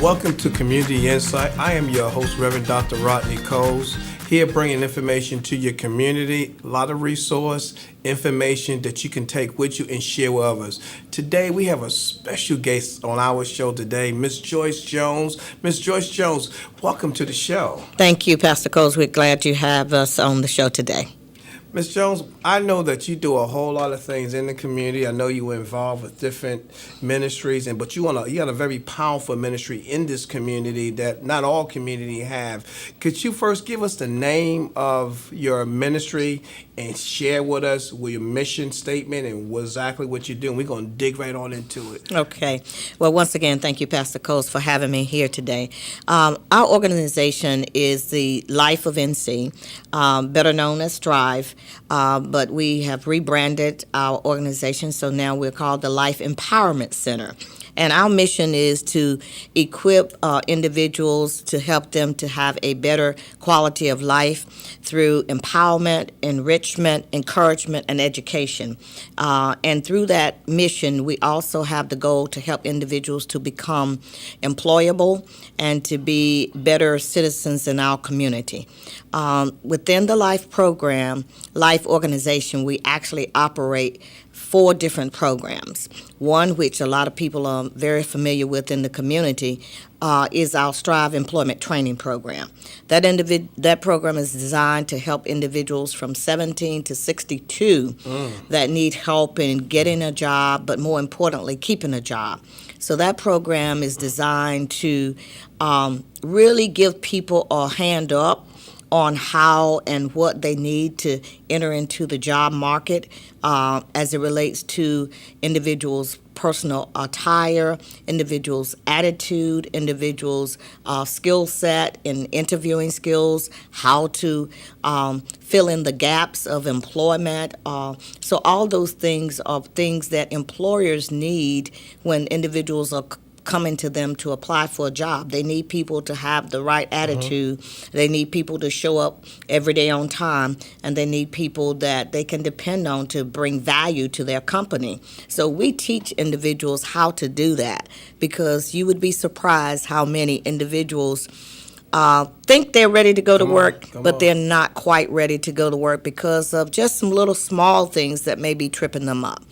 Welcome to Community Insight. I am your host, Reverend Dr. Rodney Coles, here bringing information to your community, a lot of resource, information that you can take with you and share with others. Today, we have a special guest on our show today, Miss Joyce Jones. Miss Joyce Jones, welcome to the show. Thank you, Pastor Coles. We're glad you have us on the show today. Ms. Jones, I know that you do a whole lot of things in the community. I know you were involved with different ministries, but you got a very powerful ministry in this community that not all community have. Could you first give us the name of your ministry and share with us your mission statement and exactly what you're doing? We're going to dig right on into it. Okay. Well, once again, thank you, Pastor Coles, for having me here today. Our organization is the Life of NC, better known as Strive. But we have rebranded our organization, so now we're called the Life Empowerment Center. And our mission is to equip individuals to help them to have a better quality of life through empowerment, enrichment, encouragement, and education. And through that mission, we also have the goal to help individuals to become employable and to be better citizens in our community. Within the Life program, Life organization, we actually operate 4 different programs. One, which a lot of people are very familiar with in the community, is our Strive Employment Training Program. That program is designed to help individuals from 17 to 62 that need help in getting a job, but more importantly, keeping a job. So that program is designed to really give people a hand up on how and what they need to enter into the job market as it relates to individuals' personal attire, individuals' attitude, individuals' skill set and interviewing skills, how to fill in the gaps of employment. So all those things are things that employers need when individuals are coming to them to apply for a job. They need people to have the right attitude. They need people to show up every day on time, and they need people that they can depend on to bring value to their company. So we teach individuals how to do that, because you would be surprised how many individuals think they're ready to go to work, but they're not quite ready to go to work because of just some little small things that may be tripping them up.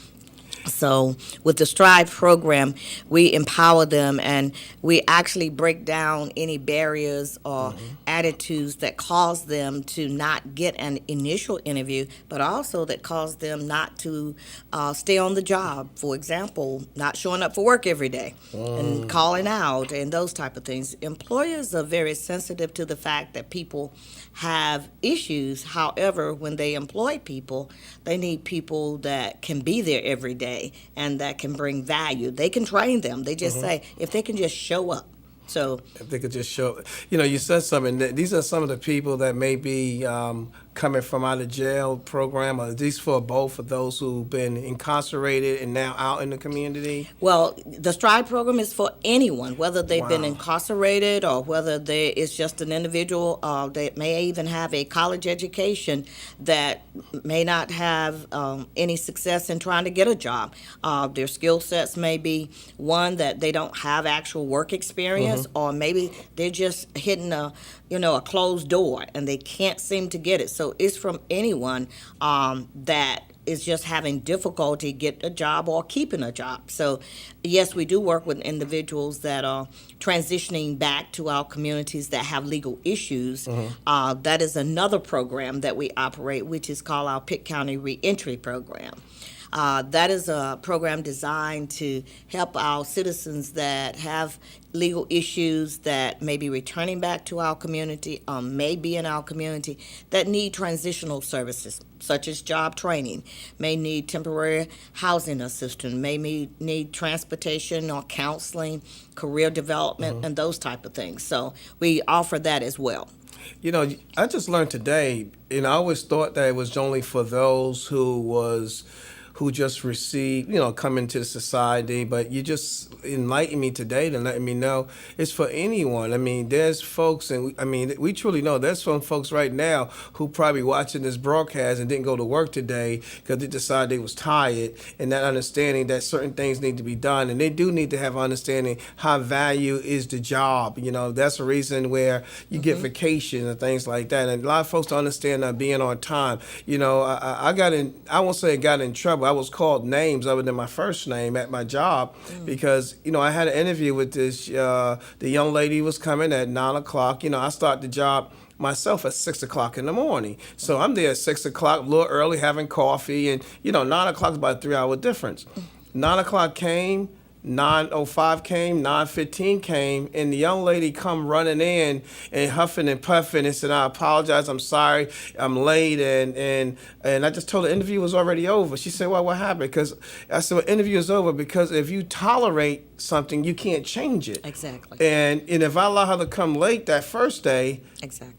So with the Strive program, we empower them, and we actually break down any barriers or attitudes that cause them to not get an initial interview, but also that cause them not to stay on the job. For example, not showing up for work every day and calling out and those type of things. Employers are very sensitive to the fact that people have issues. However, when they employ people, they need people that can be there every day and that can bring value. They can train them. They just say, if they can just show up. So if they could just show, you said something. These are some of the people that may be coming from out of jail program, or at least for both of those who've been incarcerated and now out in the community? Well, the Strive program is for anyone, whether they've been incarcerated or whether it's just an individual that may even have a college education that may not have any success in trying to get a job. Their skill sets may be one that they don't have actual work experience, or maybe they're just hitting a closed door and they can't seem to get it. So it's from anyone that is just having difficulty getting a job or keeping a job. So yes, we do work with individuals that are transitioning back to our communities that have legal issues. That is another program that we operate, which is called our Pitt County Reentry Program. That is a program designed to help our citizens that have legal issues that may be returning back to our community, may be in our community, that need transitional services, such as job training, may need temporary housing assistance, may need transportation or counseling, career development, and those type of things. So we offer that as well. I just learned today, I always thought that it was only for those who just received, come into society. But you just enlightened me today to letting me know it's for anyone. I mean, there's folks, and we truly know there's some folks right now who probably watching this broadcast and didn't go to work today because they decided they was tired, and that understanding that certain things need to be done, and they do need to have understanding how value is the job. That's a reason where you get vacation and things like that. And a lot of folks don't understand that being on time. I got in, I won't say I got in trouble. I was called names other than my first name at my job because, I had an interview with this, the young lady was coming at 9 o'clock. I start the job myself at 6 o'clock in the morning. So I'm there at 6 o'clock, a little early, having coffee. And, 9 o'clock is about a 3-hour difference. 9 o'clock came. 9:05 came, 9:15 came, and the young lady come running in and huffing and puffing and said, "I apologize, I'm sorry, I'm late," and I just told her the interview was already over. She said, "Well, what happened?" Because I said, "Well, interview is over because if you tolerate something, you can't change it." Exactly. And if I allow her to come late that first day, Exactly.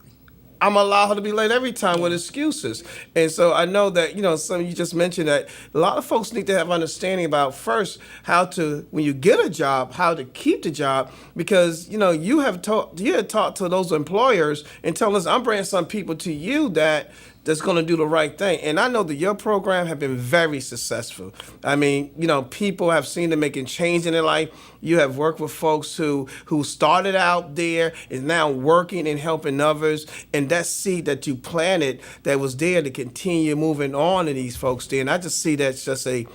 I'm gonna allow her to be late every time with excuses. And so I know that, some you just mentioned that a lot of folks need to have understanding about first how to, when you get a job, how to keep the job, because you had talked to those employers and tell us, I'm bringing some people to you that's going to do the right thing. And I know that your program have been very successful. I mean, people have seen them making change in their life. You have worked with folks who started out there, is now working and helping others. And that seed that you planted that was there to continue moving on to these folks there. And I just see that's just a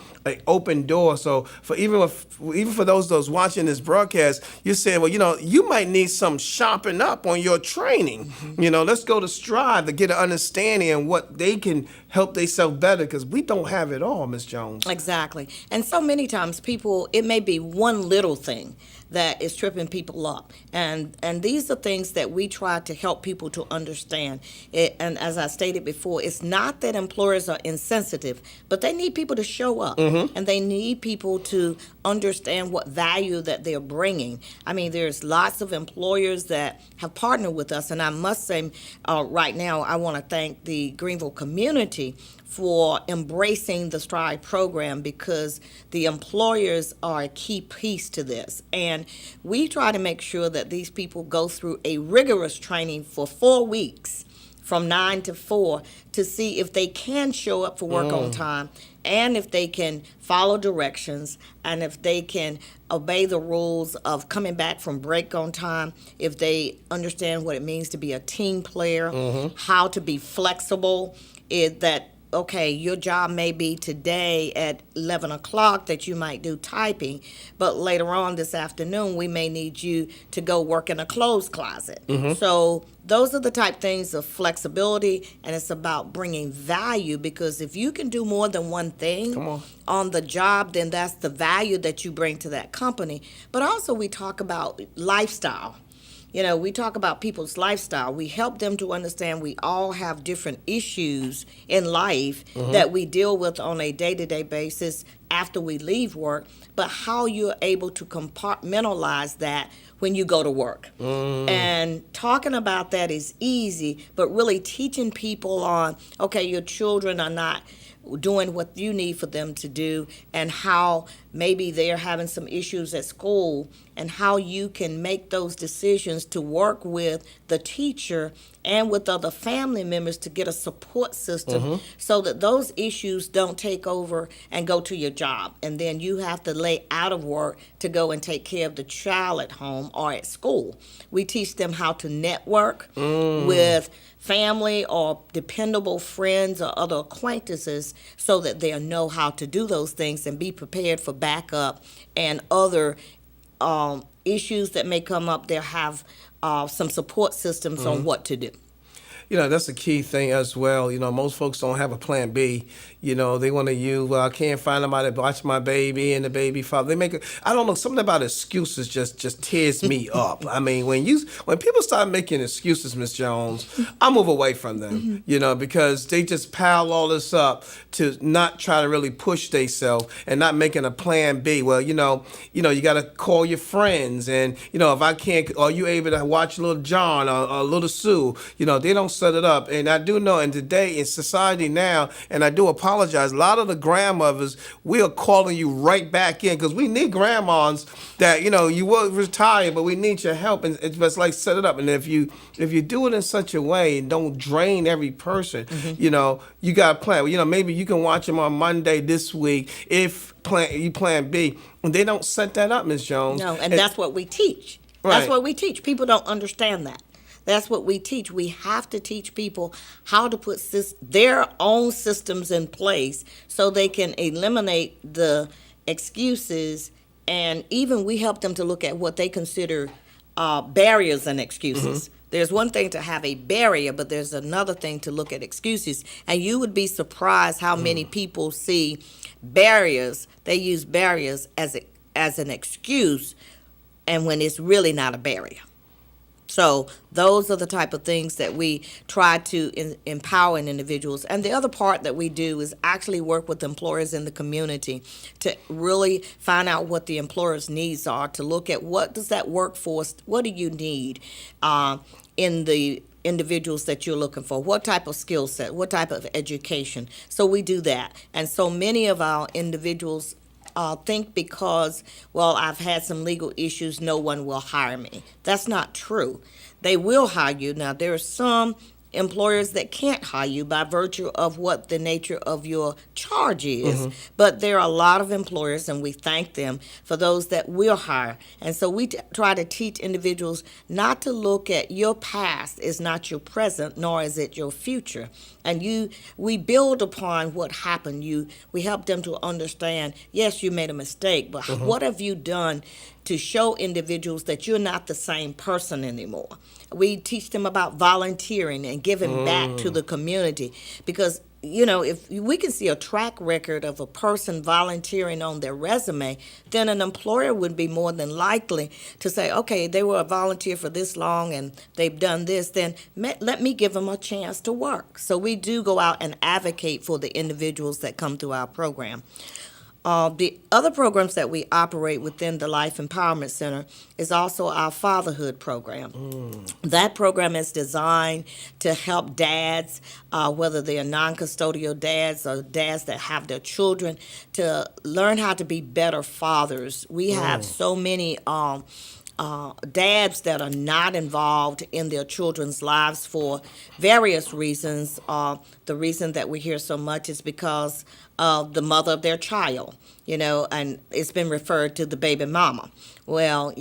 open door. So for even for those watching this broadcast, you're saying, well, you might need some sharpen up on your training. Let's go to Strive to get an understanding and what they can help themselves better, because we don't have it all, Miss Jones. Exactly. And so many times people, it may be one little thing that is tripping people up. And these are things that we try to help people to understand. And as I stated before, it's not that employers are insensitive, but they need people to show up. And they need people to understand what value that they're bringing. I mean, there's lots of employers that have partnered with us. And I must say, right now, I want to thank the Greenville community for embracing the Strive program, because the employers are a key piece to this. And we try to make sure that these people go through a rigorous training for 4 weeks from 9 to 4 to see if they can show up for work on time, and if they can follow directions, and if they can obey the rules of coming back from break on time, if they understand what it means to be a team player, how to be flexible, okay, your job may be today at 11 o'clock that you might do typing, but later on this afternoon we may need you to go work in a clothes closet. So those are the type things of flexibility, and it's about bringing value, because if you can do more than one thing on the job, then that's the value that you bring to that company. But also we talk about lifestyle. We talk about people's lifestyle. We help them to understand we all have different issues in life that we deal with on a day-to-day basis after we leave work, but how you're able to compartmentalize that when you go to work. And talking about that is easy, but really teaching people on, okay, your children are not doing what you need for them to do, and how maybe they're having some issues at school, and how you can make those decisions to work with the teacher and with other family members to get a support system so that those issues don't take over and go to your job. And then you have to lay out of work to go and take care of the child at home or at school. We teach them how to network with family or dependable friends or other acquaintances, so that they'll know how to do those things and be prepared for backup and other issues that may come up. They'll have some support systems on what to do. That's a key thing as well. Most folks don't have a plan B. They want to use, well, I can't find somebody to watch my baby and the baby father. They make I don't know, something about excuses just tears me up. I mean, when people start making excuses, Miss Jones, I move away from them, because they just pile all this up to not try to really push themselves and not making a plan B. Well, you got to call your friends, and, if I can't, are you able to watch little John or little Sue? They don't set it up. And I do know, and today in society now, and I do apologize, a lot of the grandmothers, we are calling you right back in because we need grandmas that, you will retire, but we need your help. And it's just like set it up. And if you do it in such a way and don't drain every person, you got to plan. Maybe you can watch them on Monday this week if plan B. And they don't set that up, Ms. Jones. No, and that's what we teach. Right. That's what we teach. People don't understand that. That's what we teach. We have to teach people how to put their own systems in place so they can eliminate the excuses, and even we help them to look at what they consider barriers and excuses. There's one thing to have a barrier, but there's another thing to look at excuses. And you would be surprised how many people see barriers. They use barriers as an excuse, and when it's really not a barrier. So those are the type of things that we try to empower in individuals. And the other part that we do is actually work with employers in the community to really find out what the employer's needs are, to look at what does that workforce, what do you need in the individuals that you're looking for, what type of skill set, what type of education. So we do that. And so many of our individuals think because, I've had some legal issues, no one will hire me. That's not true. They will hire you. Now, there are some employers that can't hire you by virtue of what the nature of your charge is. But there are a lot of employers, and we thank them for those that will hire. And so we try to teach individuals not to look at your past is not your present, nor is it your future. And we build upon what happened. We help them to understand, yes, you made a mistake, but what have you done to show individuals that you're not the same person anymore? We teach them about volunteering and giving back to the community, because if we can see a track record of a person volunteering on their resume, then an employer would be more than likely to say, okay, they were a volunteer for this long and they've done this, then let me give them a chance to work. So we do go out and advocate for the individuals that come through our program. The other programs that we operate within the Life Empowerment Center is also our Fatherhood Program. That program is designed to help dads, whether they are non-custodial dads or dads that have their children, to learn how to be better fathers. We have so many dads that are not involved in their children's lives for various reasons. The reason that we hear so much is because of the mother of their child, and it's been referred to the baby mama. Well,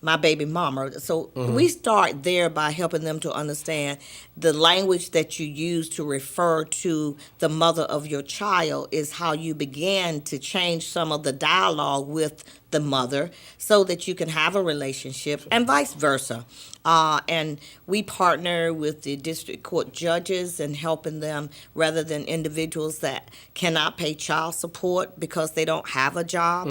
my baby mama. So we start there by helping them to understand the language that you use to refer to the mother of your child is how you began to change some of the dialogue with the mother so that you can have a relationship, and vice versa. And we partner with the district court judges in helping them, rather than individuals that cannot pay child support because they don't have a job,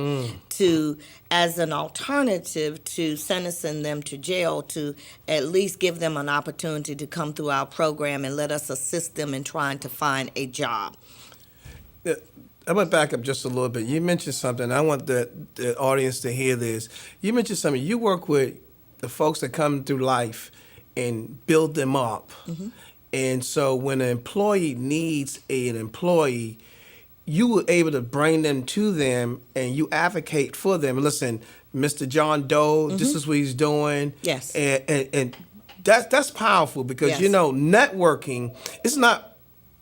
to, as an alternative to sentencing them to jail, to at least give them an opportunity to come through our program and let us assist them in trying to find a job. I'm going to back up just a little bit. You mentioned something. I want the audience to hear this. You mentioned something. You work with the folks that come through life and build them up. And so when an employee needs an employee, you were able to bring them to them and you advocate for them. Listen, Mr. John Doe, this is what he's doing. Yes. And that's powerful because, Yes. networking, it's not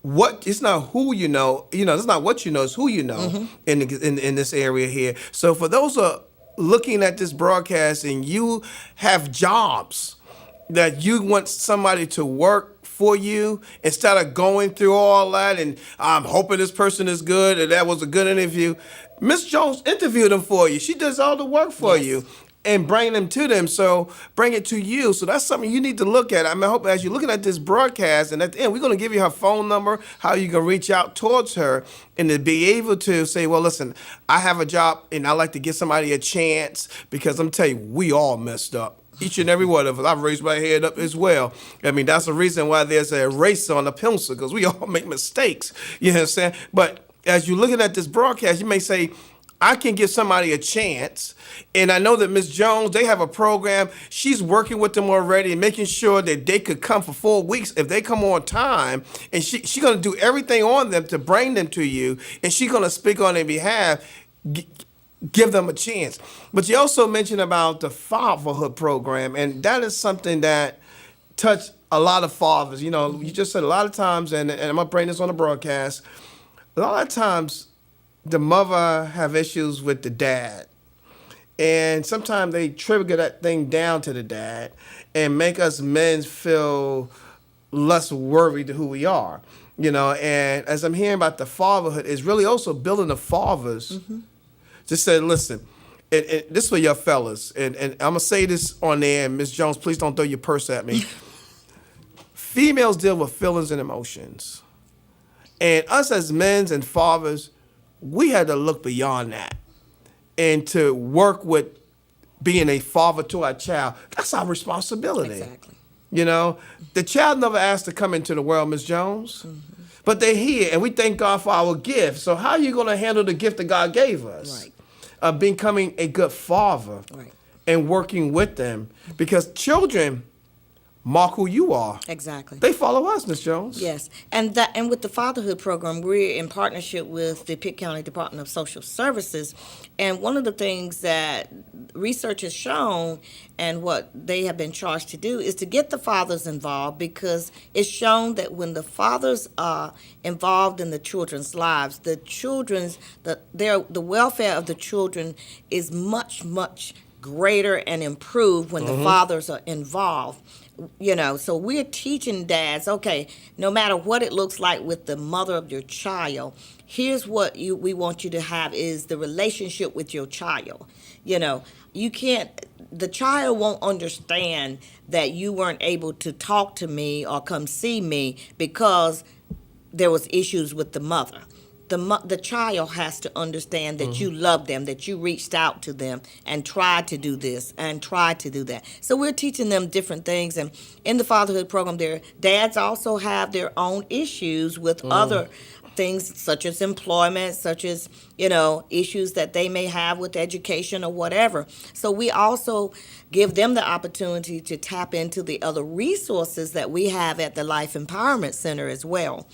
who you know, it's not what you know, it's who you know in this area here. So for those who are looking at this broadcast and you have jobs that you want somebody to work for you, instead of going through all that and I'm hoping this person is good and that was a good interview, Miss Jones interviewed them for you. She does all the work for you. And bring them to them, so bring it to you. So that's something you need to look at. I hope as you're looking at this broadcast, and at the end, we're going to give you her phone number, how you can reach out towards her, and to be able to say, well, listen, I have a job, and I like to give somebody a chance, because I'm telling you, we all messed up. Each and every one of us. I've raised my head up as well. That's the reason why there's a eraser on the pencil, because we all make mistakes. You know what I'm saying? But as you're looking at this broadcast, you may say, I can give somebody a chance. And I know that Ms. Jones, they have a program. She's working with them already and making sure that they could come for 4 weeks if they come on time. And she's going to do everything on them to bring them to you. And she's going to speak on their behalf. Give them a chance. But you also mentioned about the Fatherhood Program. And that is something that touched a lot of fathers. You know, you just said a lot of times, and I'm going to bring this on the broadcast, a lot of times the mother have issues with the dad. And sometimes they trigger that thing down to the dad and make us men feel less worthy to who we are. You know, and as I'm hearing about the fatherhood, it's really also building the fathers. Just say, listen, and this is for your fellas, and I'm going to say this on there, and Ms. Jones, please don't throw your purse at me. Females deal with feelings and emotions. And us as men and fathers, we had to look beyond that and to work with being a father to our child. That's our responsibility. Exactly. You know, the child never asked to come into the world, Ms. Jones, but they're here, and we thank God for our gift. So how are you going to handle the gift that God gave us? Right. Of becoming a good father Right. and working with them, because children mark who you are. Exactly. They follow us, Ms. Jones. Yes, and with the Fatherhood Program, we're in partnership with the Pitt County Department of Social Services, and one of the things that research has shown, and what they have been charged to do, is to get the fathers involved, because it's shown that when the fathers are involved in the children's lives, the welfare of the children is much greater and improved when the fathers are involved. You know, so we're teaching dads, okay, no matter what it looks like with the mother of your child, here's what we want you to have is the relationship with your child. You know, the child won't understand that you weren't able to talk to me or come see me because there was issues with the mother. The child has to understand that you love them, that you reached out to them and tried to do this and tried to do that. So we're teaching them different things. And in the Fatherhood Program, their dads also have their own issues with other things, such as employment, such as, you know, issues that they may have with education or whatever. So we also give them the opportunity to tap into the other resources that we have at the Life Empowerment Center as well.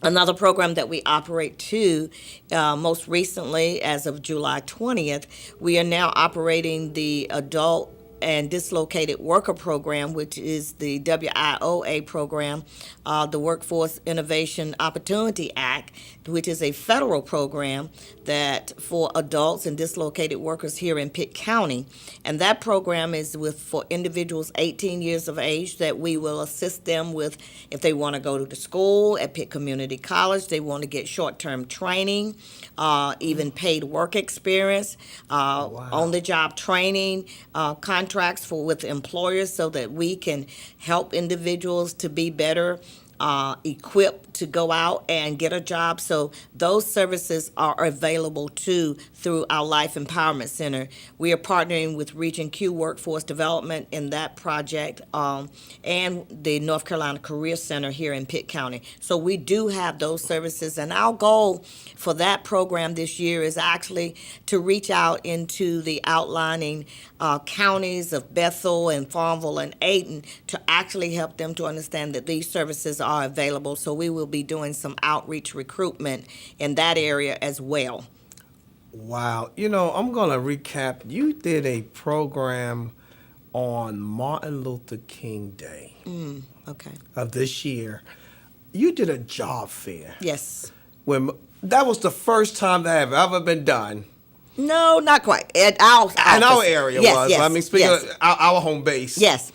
Another program that we operate too, most recently, as of July 20th, we are now operating the Adult and Dislocated Worker Program, which is the WIOA program, the Workforce Innovation Opportunity Act, which is a federal program that for adults and dislocated workers here in Pitt County. And that program is for individuals 18 years of age, that we will assist them with if they want to go to the school at Pitt Community College, they want to get short-term training, even paid work experience, on-the-job training, contracts with employers, so that we can help individuals to be better equipped to go out and get a job. So those services are available too through our Life Empowerment Center. We are partnering with Region Q Workforce Development in that project, and the North Carolina Career Center here in Pitt County. So we do have those services, and our goal for that program this year is actually to reach out into the outlining counties of Bethel and Farmville and Ayton to actually help them to understand that these services are available. So we will be doing some outreach recruitment in that area as well. Wow. You know, I'm going to recap. You did a program on Martin Luther King Day Okay. of this year. You did a job fair. Yes. That was the first time that have ever been done. No, not quite. At our office. In our area was. Yes, I mean, speaking yes. of our home base. Yes.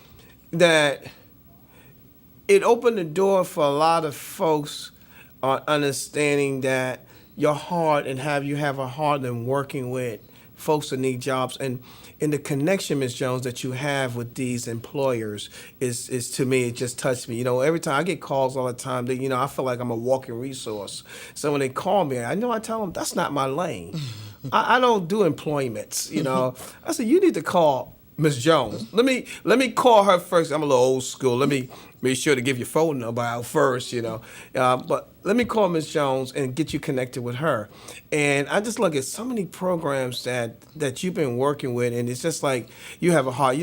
That it opened the door for a lot of folks on understanding that your heart and you have a heart in working with folks that need jobs, and the connection, Ms. Jones, that you have with these employers is to me, it just touched me. You know, every time I get calls all the time, that, you know, I feel like I'm a walking resource. So when they call me, I tell them that's not my lane. I don't do employments, you know. I said, you need to call Miss Jones. Let me call her first. I'm a little old school. Let me make sure to give your phone number out first, But let me call Miss Jones and get you connected with her. And I just look at so many programs that you've been working with, and it's just like you have a heart.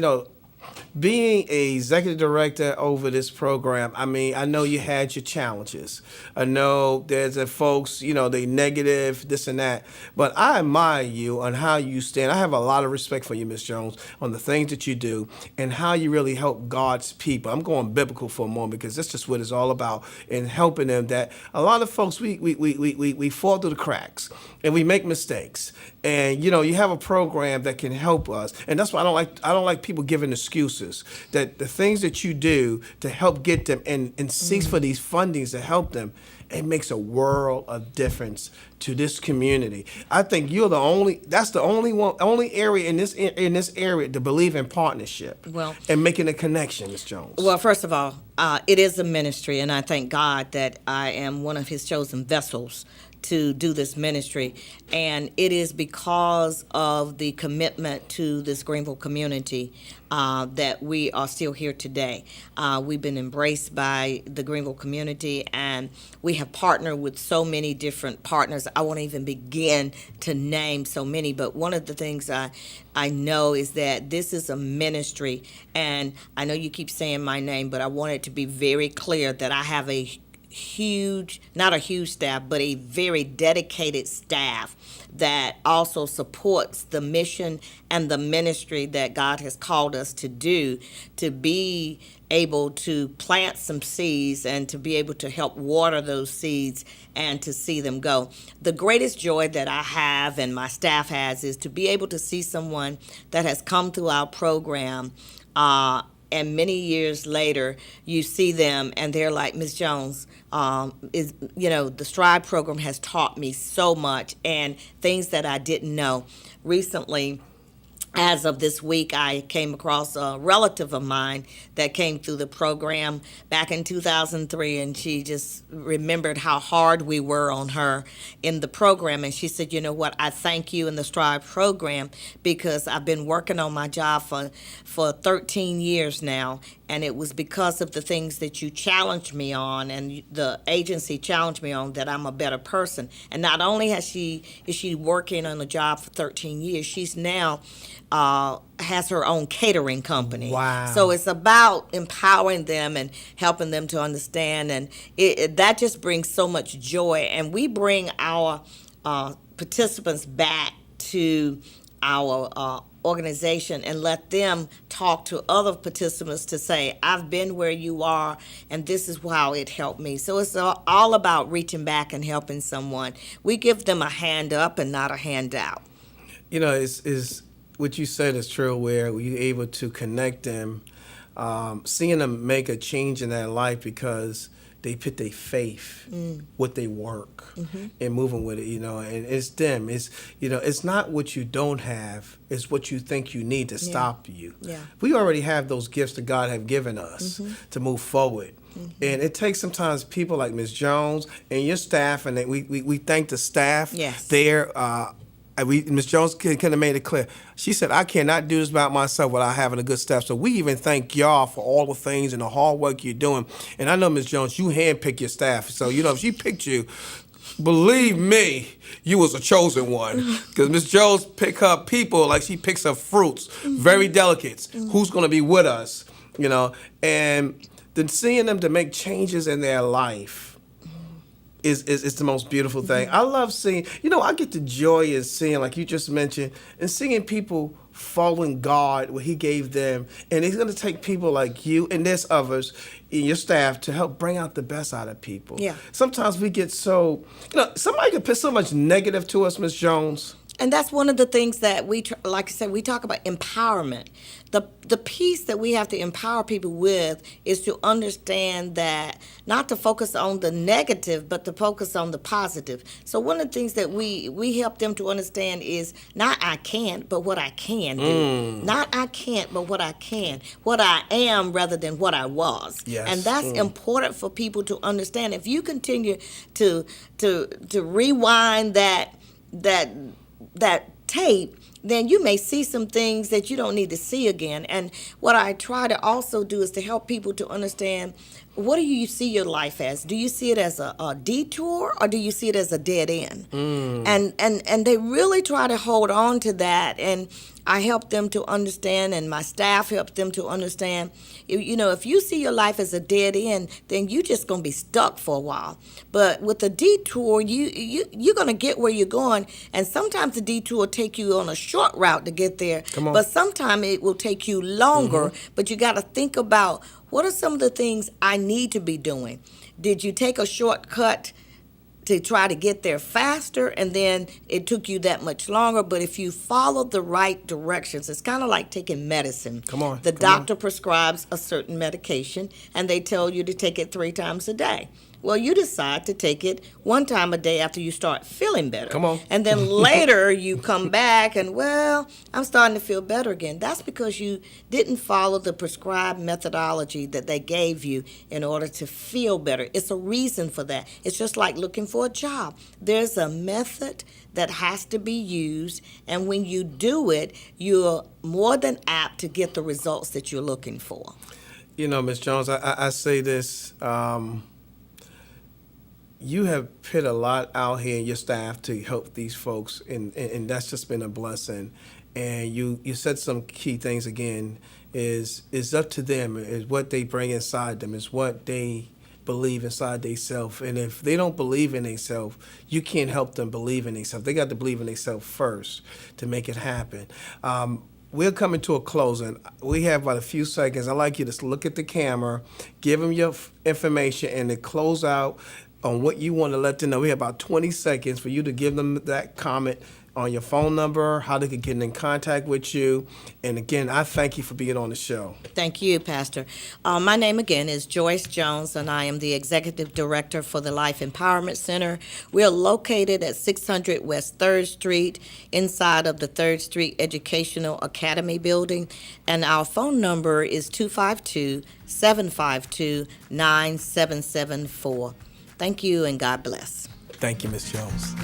Being a executive director over this program, I mean, I know you had your challenges. I know there's a folks, they negative, this and that. But I admire you on how you stand. I have a lot of respect for you, Miss Jones, on the things that you do and how you really help God's people. I'm going biblical for a moment because that's just what it's all about in helping them. That a lot of folks, we fall through the cracks and we make mistakes. And you have a program that can help us, and that's why I don't like people giving excuses. That the things that you do to help get them and seeks for these fundings to help them, it makes a world of difference to this community. I think you're that's the only area in this area to believe in partnership. Well, and making a connection, Ms. Jones. Well, first of all, it is a ministry, and I thank God that I am one of His chosen vessels to do this ministry. And it is because of the commitment to this Greenville community that we are still here today. We've been embraced by the Greenville community, and we have partnered with so many different partners. I won't even begin to name so many, but one of the things I know is that this is a ministry, and I know you keep saying my name, but I want it to be very clear that I have not a huge staff, but a very dedicated staff that also supports the mission and the ministry that God has called us to do, to be able to plant some seeds and to be able to help water those seeds and to see them go. The greatest joy that I have and my staff has is to be able to see someone that has come through our program, and many years later, you see them and they're like, Ms. Jones, the Stride program has taught me so much and things that I didn't know. Recently, as of this week, I came across a relative of mine that came through the program back in 2003, and she just remembered how hard we were on her in the program. And she said, you know what, I thank you in the Strive program because I've been working on my job for 13 years now, and it was because of the things that you challenged me on and the agency challenged me on that I'm a better person. And not only is she working on the job for 13 years, she's now has her own catering company. Wow. So it's about empowering them and helping them to understand, and that just brings so much joy. And we bring our participants back to our organization and let them talk to other participants to say, I've been where you are and this is how it helped me. So it's all about reaching back and helping someone. We give them a hand up and not a handout. Is what you said is true, where you're able to connect them, seeing them make a change in their life because they put their faith with their work and moving with it, and it's them. It's not what you don't have, it's what you think you need to stop you. Yeah. We already have those gifts that God have given us to move forward. And it takes sometimes people like Ms. Jones and your staff, and we thank the staff there. Ms. Jones kind of made it clear. She said, I cannot do this by myself without having a good staff. So we even thank y'all for all the things and the hard work you're doing. And I know, Ms. Jones, you handpick your staff. So, if she picked you, believe me, you was a chosen one. Because Ms. Jones pick her people like she picks her fruits, very delicate. Who's going to be with us, And then seeing them to make changes in their life is the most beautiful thing. I love seeing, I get the joy in seeing, like you just mentioned, and seeing people following God, what He gave them. And He's going to take people like you, and there's others in your staff to help bring out the best out of people. Yeah. Sometimes we get so, somebody can put so much negative to us, Ms. Jones. And that's one of the things that like I said, we talk about empowerment. The piece that we have to empower people with is to understand that not to focus on the negative, but to focus on the positive. So one of the things that we help them to understand is not I can't, but what I can do. Not I can't, but what I can. What I am rather than what I was. Yes. And that's important for people to understand. If you continue to rewind that tape, then you may see some things that you don't need to see again. And what I try to also do is to help people to understand, what do you see your life as? Do you see it as a detour, or do you see it as a dead end? And they really try to hold on to that. And I help them to understand, and my staff helps them to understand. If you see your life as a dead end, then you just gonna be stuck for a while. But with a detour, you're gonna get where you're going. And sometimes the detour will take you on a short route to get there. Come on. But sometimes it will take you longer. But you got to think about, what are some of the things I need to be doing? Did you take a shortcut to try to get there faster, and then it took you that much longer? But if you follow the right directions, it's kind of like taking medicine. Come on, The come doctor on. prescribes a certain medication, and they tell you to take it 3 times a day. Well, you decide to take it 1 time a day after you start feeling better. Come on. And then later you come back and, well, I'm starting to feel better again. That's because you didn't follow the prescribed methodology that they gave you in order to feel better. It's a reason for that. It's just like looking for a job. There's a method that has to be used, and when you do it, you're more than apt to get the results that you're looking for. Ms. Jones, I say this. You have put a lot out here in your staff to help these folks, and that's just been a blessing. And you said some key things again. Is up to them. Is what they bring inside them. Is what they believe inside themselves. And if they don't believe in themselves, you can't help them believe in themselves. They got to believe in themselves first to make it happen. We're coming to a closing. We have about a few seconds. I'd like you to look at the camera, give them your information, and to close out on what you want to let them know. We have about 20 seconds for you to give them that comment on your phone number, how they can get in contact with you. And again, I thank you for being on the show. Thank you, Pastor. My name again is Joyce Jones, and I am the Executive Director for the Life Empowerment Center. We are located at 600 West 3rd Street, inside of the 3rd Street Educational Academy building. And our phone number is 252-752-9774. Thank you, and God bless. Thank you, Ms. Jones.